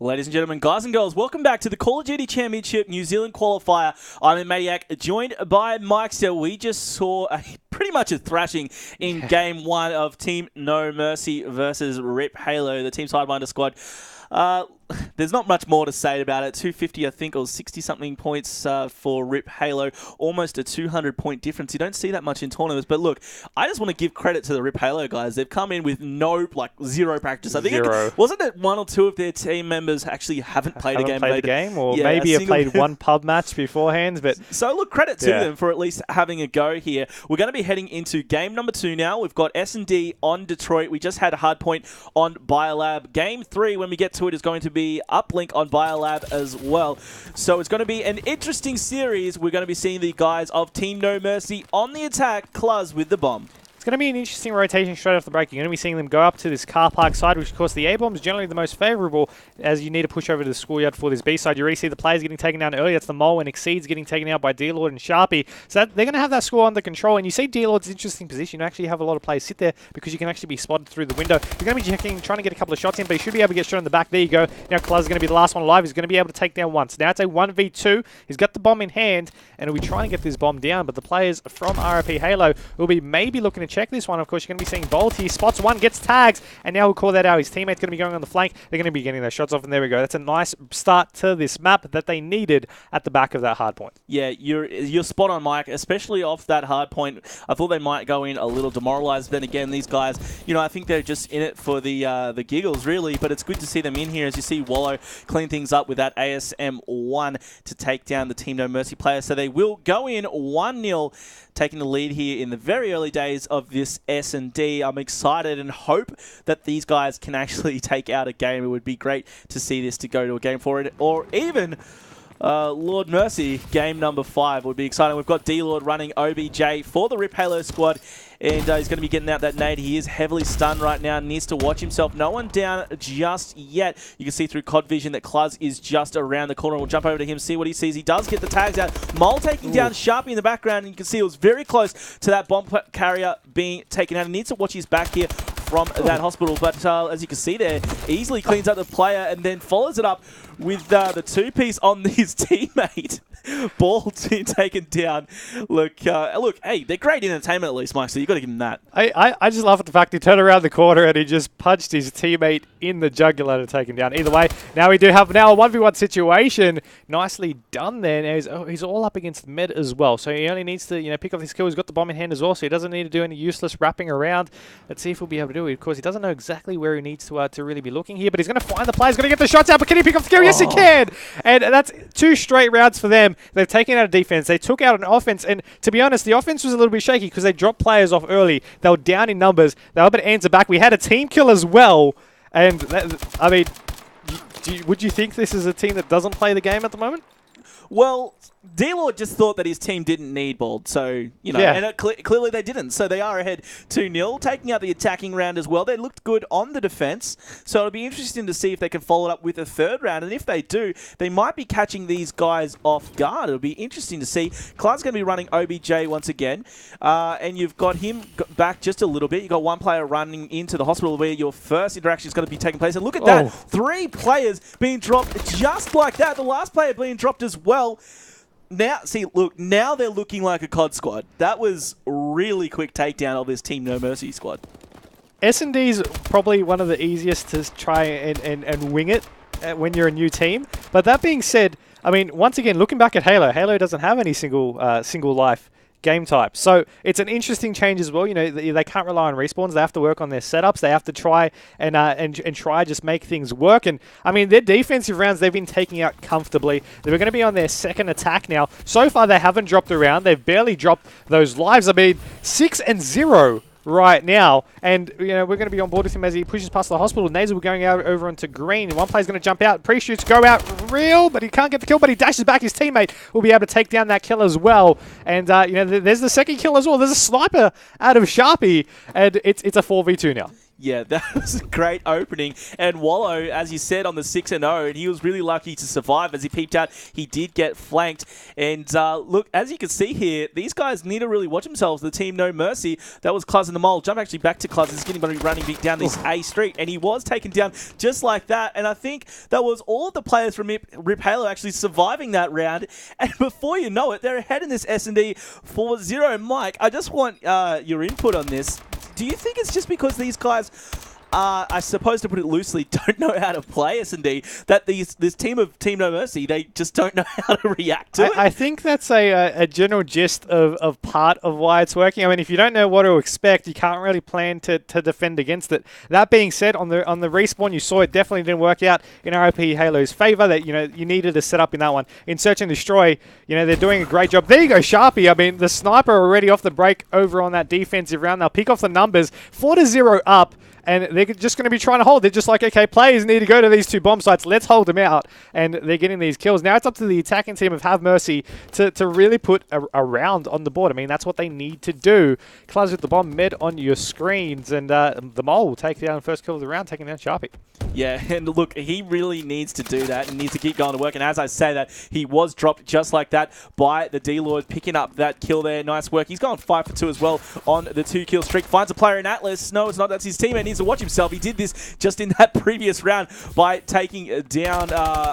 Ladies and gentlemen, guys and girls, welcome back to the Call of Duty Championship New Zealand Qualifier. I'm Maniac, joined by Mike. So we just saw pretty much a thrashing in Game 1 of Team No Mercy versus Rip Halo, the Team Sidewinder squad. There's not much more to say about it. 250, I think, or 60-something points for Rip Halo. Almost a 200-point difference. You don't see that much in tournaments. But look, I just want to give credit to the Rip Halo guys. They've come in with zero practice. I think wasn't it one or two of their team members actually haven't played a game? Or maybe have played one pub match beforehand. But so look, credit to them for at least having a go here. We're going to be heading into game number 2 now. We've got S&D on Detroit. We just had a hard point on Biolab. Game 3, when we get to it, is going to be uplink on Biolab as well. So it's going to be an interesting series. We're going to be seeing the guys of Team No Mercy on the attack, Cluz with the bomb. It's going to be an interesting rotation straight off the break. You're going to be seeing them go up to this car park side, which of course the A-bomb is generally the most favourable as you need to push over to the schoolyard for this B side. You already see the players getting taken down early. That's the Mole and Exceeds getting taken out by D-Lord and Sharpie. So they're going to have that score under control. And you see D-Lord's interesting position. You actually have a lot of players sit there because you can actually be spotted through the window. You're going to be trying to get a couple of shots in, but he should be able to get shot in the back. There you go. Now Cluz is going to be the last one alive. He's going to be able to take down once. Now it's a 1v2. He's got the bomb in hand and he'll be trying to get this bomb down. But the players from RP Halo will be maybe looking to check this one. Of course, you're going to be seeing Bolt. He spots one, gets tags, and now we'll call that out. His teammate's going to be going on the flank. They're going to be getting those shots off, and there we go. That's a nice start to this map that they needed at the back of that hard point. Yeah, you're spot on, Mike, especially off that hard point. I thought they might go in a little demoralized. Then again, these guys, I think they're just in it for the giggles, really, but it's good to see them in here as you see Wallow clean things up with that ASM-1 to take down the Team No Mercy player. So they will go in 1-0, taking the lead here in the very early days of this S&D. I'm excited and hope that these guys can actually take out a game. It would be great to see this to go to a game for it, or even Lord Mercy, game number 5 would be exciting. We've got D-Lord running OBJ for the Rip Halo squad, and he's going to be getting out that nade. He is heavily stunned right now, needs to watch himself. No one down just yet. You can see through CoD vision that Cluz is just around the corner. We'll jump over to him, see what he sees. He does get the tags out. Mole taking down Sharpie in the background, and you can see it was very close to that bomb carrier being taken out. He needs to watch his back here from that hospital, but as you can see there, easily cleans up the player and then follows it up with the two-piece on his teammate. Ball taken down. Look, hey, they're great entertainment at least, Mike, so you've got to give them that. I just love the fact he turned around the corner and he just punched his teammate in the jugular to take him down. Either way, now we do have a 1v1 situation. Nicely done there. Now he's all up against Med as well, so he only needs to pick up his kill. He's got the bomb in hand as well, so he doesn't need to do any useless wrapping around. Let's see if he'll be able to do it. Of course, he doesn't know exactly where he needs to really be looking here, but he's going to find the player. He's going to get the shots out, but can he pick up the kill? Yes, he can! And that's 2 straight rounds for them. They've taken out a defense. They took out an offense, and to be honest, the offense was a little bit shaky because they dropped players off early. They were down in numbers. They were able to answer back. We had a team kill as well, and would you think this is a team that doesn't play the game at the moment? Well, D-Lord just thought that his team didn't need Bald, so, and clearly they didn't. So they are ahead 2-0, taking out the attacking round as well. They looked good on the defense, so it'll be interesting to see if they can follow it up with a 3rd round, and if they do, they might be catching these guys off guard. It'll be interesting to see. Clark's going to be running OBJ once again, and you've got him back just a little bit. You've got one player running into the hospital where your first interaction is going to be taking place, and look at that, 3 players being dropped just like that. The last player being dropped as well. Now, now they're looking like a CoD squad. That was really quick takedown of this Team No Mercy squad. S&D's probably one of the easiest to try and wing it when you're a new team. But that being said, once again, looking back at Halo doesn't have any single life game type. So it's an interesting change as well. They can't rely on respawns. They have to work on their setups. They have to try and try just make things work. And their defensive rounds they've been taking out comfortably. They're going to be on their 2nd attack now. So far they haven't dropped a round. They've barely dropped those lives. 6-0 right now, and we're going to be on board with him as he pushes past the hospital. Nades will going out over onto green. One player's going to jump out, pre-shoots, go out real, but he can't get the kill, but he dashes back. His teammate will be able to take down that kill as well. And there's the 2nd kill as well. There's a sniper out of Sharpie, and it's a 4v2 now. Yeah, that was a great opening. And Wallow, as you said, on the 6-0, and he was really lucky to survive. As he peeped out, he did get flanked. And look, as you can see here, these guys need to really watch themselves. The team No Mercy, that was Cluz in the Mole. Jump actually back to Cluz. He's getting running down this A street, and he was taken down just like that. And I think that was all of the players from Rip Halo actually surviving that round. And before you know it, they're ahead in this S&D 4-0. Mike, I just want your input on this. Do you think it's just because these guys, I suppose to put it loosely, don't know how to play S&D, that this team of Team No Mercy, they just don't know how to react to it? I think that's a general gist of part of why it's working. I mean, if you don't know what to expect, you can't really plan to defend against it. That being said, on the respawn, you saw it definitely didn't work out in RIP Halo's favor. That you needed to set up in that one. In Search and Destroy, they're doing a great job. There you go, Sharpie. I mean, the sniper already off the break over on that defensive round. They'll pick off the numbers, 4-0 up. And they're just going to be trying to hold. They're just like, okay, players need to go to these 2 bomb sites. Let's hold them out. And they're getting these kills. Now it's up to the attacking team of Have Mercy to really put a round on the board. I mean, that's what they need to do. Cluz with the bomb med on your screens. And the Mole will take down the first kill of the round, taking down Sharpie. Yeah, and look, he really needs to do that and needs to keep going to work. And as I say that, he was dropped just like that by the D-Lord, picking up that kill there. Nice work. He's gone 5 for 2 as well on the 2-kill streak. Finds a player in Atlas. No, it's not. That's his teammate. Needs to watch himself. He did this just in that previous round by taking down,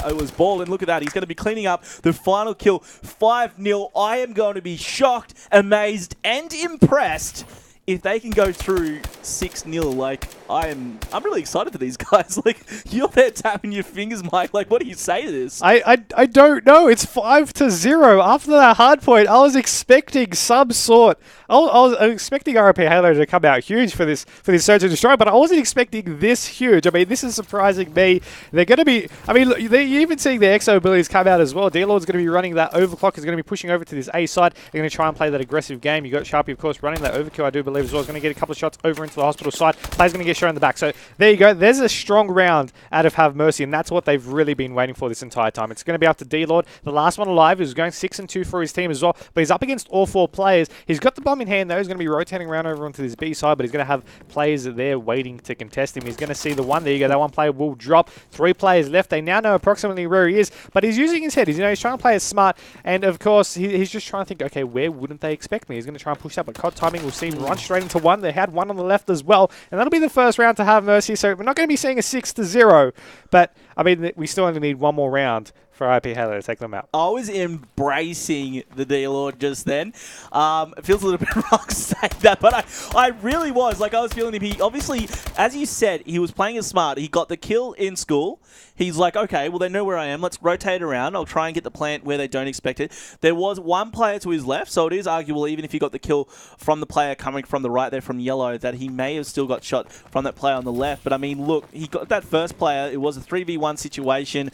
it was Ball. And look at that. He's going to be cleaning up the final kill. 5-0. I am going to be shocked, amazed, and impressed if they can go through 6-0. Like, I'm really excited for these guys. Like, you're there tapping your fingers, Mike. Like, what do you say to this? I don't know. It's 5-0. After that hard point, I was expecting some sort. I was expecting RIP Halo to come out huge for this Search and Destroy, but I wasn't expecting this huge. I mean, this is surprising me. They're going to be. I mean, look, you're even seeing the Exo abilities come out as well. D-Lord's going to be running that overclock. Is going to be pushing over to this A side. They're going to try and play that aggressive game. You got Sharpie, of course, running that overkill. I do believe as well. Is going to get a couple of shots over into the hospital side. Player's going to get shot in the back. So there you go. There's a strong round out of Have Mercy, and that's what they've really been waiting for this entire time. It's going to be up to D-Lord, the last one alive, who's going 6-2 for his team as well. But he's up against all 4 players. He's got the bomb in hand, though. He's going to be rotating around over onto this B side, but he's going to have players there waiting to contest him. He's going to see the one. There you go. That one player will drop. 3 players left. They now know approximately where he is, but he's using his head. He's trying to play as smart, and of course, he's just trying to think, okay, where wouldn't they expect me? He's going to try and push that, but CoD timing will see him run straight into one. They had one on the left as well, and that'll be the first round to Have Mercy, so we're not going to be seeing a 6-0, but I mean, we still only need one more round for IP Halo to take them out. I was embracing the D-Lord just then. It feels a little bit wrong to say that, but I really was. Like, I was feeling him. He obviously, as you said, he was playing it smart. He got the kill in school. He's like, okay, well, they know where I am. Let's rotate around. I'll try and get the plant where they don't expect it. There was one player to his left, so it is arguable, even if he got the kill from the player coming from the right there from yellow, that he may have still got shot from that player on the left. But, I mean, look, he got that first player. It was a 3v1 situation.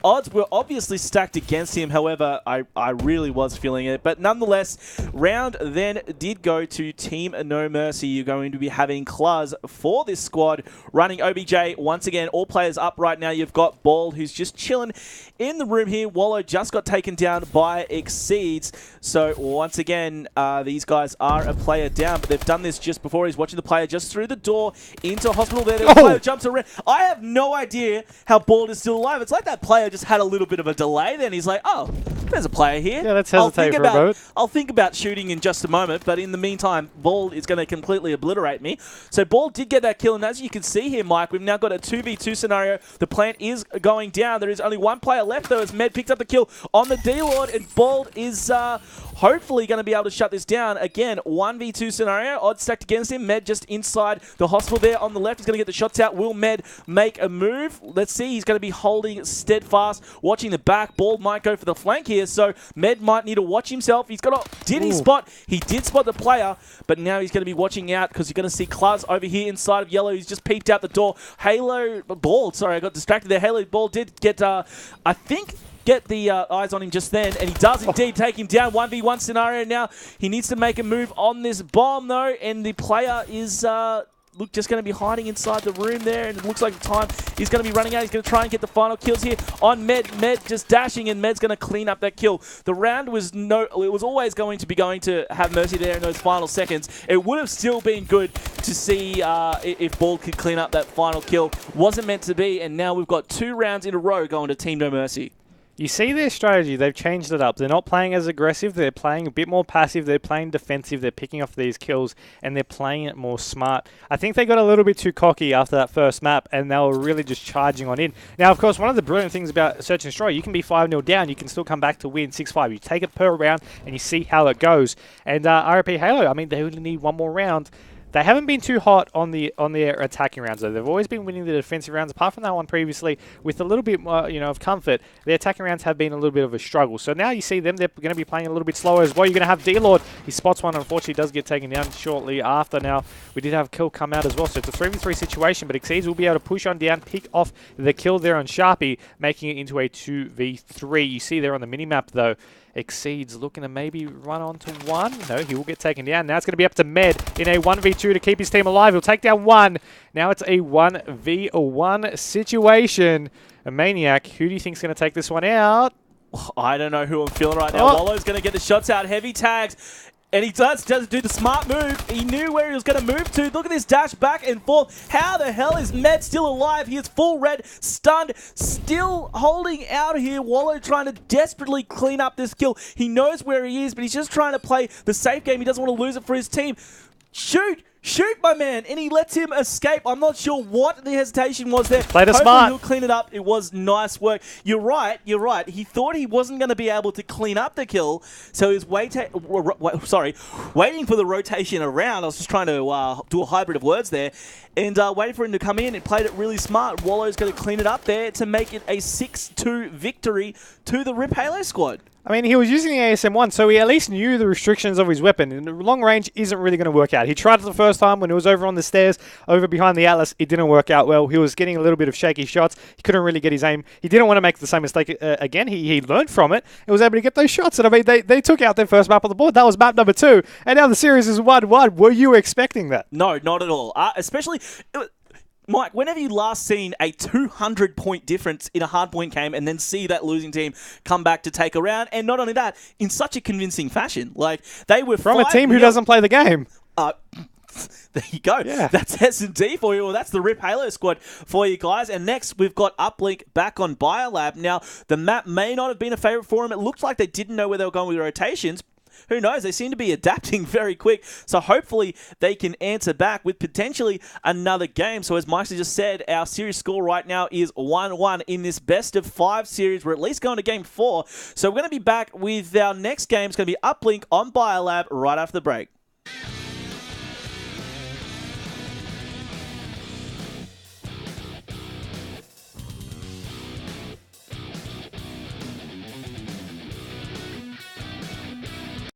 Odds were obviously stacked against him. However, I really was feeling it. But nonetheless, round then did go to Team No Mercy. You're going to be having Cluz for this squad, running OBJ once again. All players up right now. You've got Bald, who's just chilling in the room here. Wallow just got taken down by Exceeds. So once again, these guys are a player down, but they've done this just before. He's watching the player just through the door into hospital there. The player jumps around. I have no idea how Bald is still alive. It's like that player just had a little bit of a delay. Then he's like, oh, there's a player here. Yeah, let's hesitate for a moment. I'll think about shooting in just a moment, but in the meantime, Bald is going to completely obliterate me. So Bald did get that kill, and as you can see here, Mike, we've now got a 2v2 scenario. The plant is going down. There is only one player left, though, as Med picks up the kill on the D-Lord, and Bald is hopefully going to be able to shut this down. Again, 1v2 scenario. Odds stacked against him. Med just inside the hospital there on the left. He's going to get the shots out. Will Med make a move? Let's see. He's going to be holding steadfast, watching the back. Bald might go for the flank here, so Med might need to watch himself. He's got to... Did he spot? He did spot the player, but now he's going to be watching out because you're going to see Cluz over here inside of yellow. He's just peeped out the door. Bald, sorry, I got distracted there. Halo Ball did get, I think... get the eyes on him just then, and he does indeed take him down. 1v1 scenario now. He needs to make a move on this bomb, though, and the player is look, just going to be hiding inside the room there, and it looks like the time he's going to be running out. He's going to try and get the final kills here on Med. Med just dashing, and Med's going to clean up that kill. The round was it was always going to have Mercy there in those final seconds. It would have still been good to see if Ball could clean up that final kill. Wasn't meant to be, and now we've got 2 rounds in a row going to Team No Mercy. You see their strategy, they've changed it up. They're not playing as aggressive, they're playing a bit more passive, they're playing defensive, they're picking off these kills, and they're playing it more smart. I think they got a little bit too cocky after that first map, and they were really just charging on in. Now, of course, one of the brilliant things about Search and Destroy, you can be 5-0 down, you can still come back to win 6-5. You take it per round, and you see how it goes. And RIP Halo, I mean, they only need one more round. They haven't been too hot on the attacking rounds, though. They've always been winning the defensive rounds, apart from that one previously, with a little bit more, of comfort. The attacking rounds have been a little bit of a struggle. So now you see them, they're going to be playing a little bit slower as well. You're going to have D-Lord. He spots one, unfortunately does get taken down shortly after. Now, we did have a kill come out as well, so it's a 3v3 situation, but Exceeds will be able to push on down, pick off the kill there on Sharpie, making it into a 2v3. You see there on the minimap, though, Exceeds looking to maybe run on to 1. No, he will get taken down. Now it's going to be up to Med in a 1v2 to keep his team alive. He'll take down 1. Now it's a 1v1 situation. A Maniac, who do you think is going to take this one out? I don't know who I'm feeling right now. Wallow's going to get the shots out. Heavy tags. And he does do the smart move. He knew where he was going to move to. Look at this dash back and forth. How the hell is Med still alive? He is full red, stunned, still holding out here. Wallow trying to desperately clean up this kill. He knows where he is, but he's just trying to play the safe game. He doesn't want to lose it for his team. Shoot! Shoot, my man! And he lets him escape. I'm not sure what the hesitation was there. Played it smart. He'll clean it up. It was nice work. You're right. You're right. He thought he wasn't going to be able to clean up the kill, so he was waiting for the rotation around. I was just trying to do a hybrid of words there. And waiting for him to come in and played it really smart. Wallow's going to clean it up there to make it a 6-2 victory to the RIP Halo squad. I mean, he was using the ASM-1, so he at least knew the restrictions of his weapon. And the long range isn't really going to work out. He tried it the first time when it was over on the stairs, over behind the Atlas. It didn't work out well. He was getting a little bit of shaky shots. He couldn't really get his aim. He didn't want to make the same mistake again. He learned from it and was able to get those shots. And I mean, they took out their first map on the board. That was map number 2. And now the series is 1-1. Were you expecting that? No, not at all. Especially... Mike, whenever you last seen a 200-point difference in a hardpoint game and then see that losing team come back to take a round, and not only that, in such a convincing fashion. Like, they were from a team who doesn't play the game. There you go. Yeah. That's S&D for you. Well, that's the RIP Halo squad for you guys. And next, we've got Uplink back on Biolab. Now, the map may not have been a favorite for them. It looked like they didn't know where they were going with rotations. Who knows? They seem to be adapting very quick. So hopefully they can answer back with potentially another game. So as Mike just said, our series score right now is 1-1 in this best of 5 series. We're at least going to game 4. So we're going to be back with our next game. It's going to be Uplink on Biolab right after the break.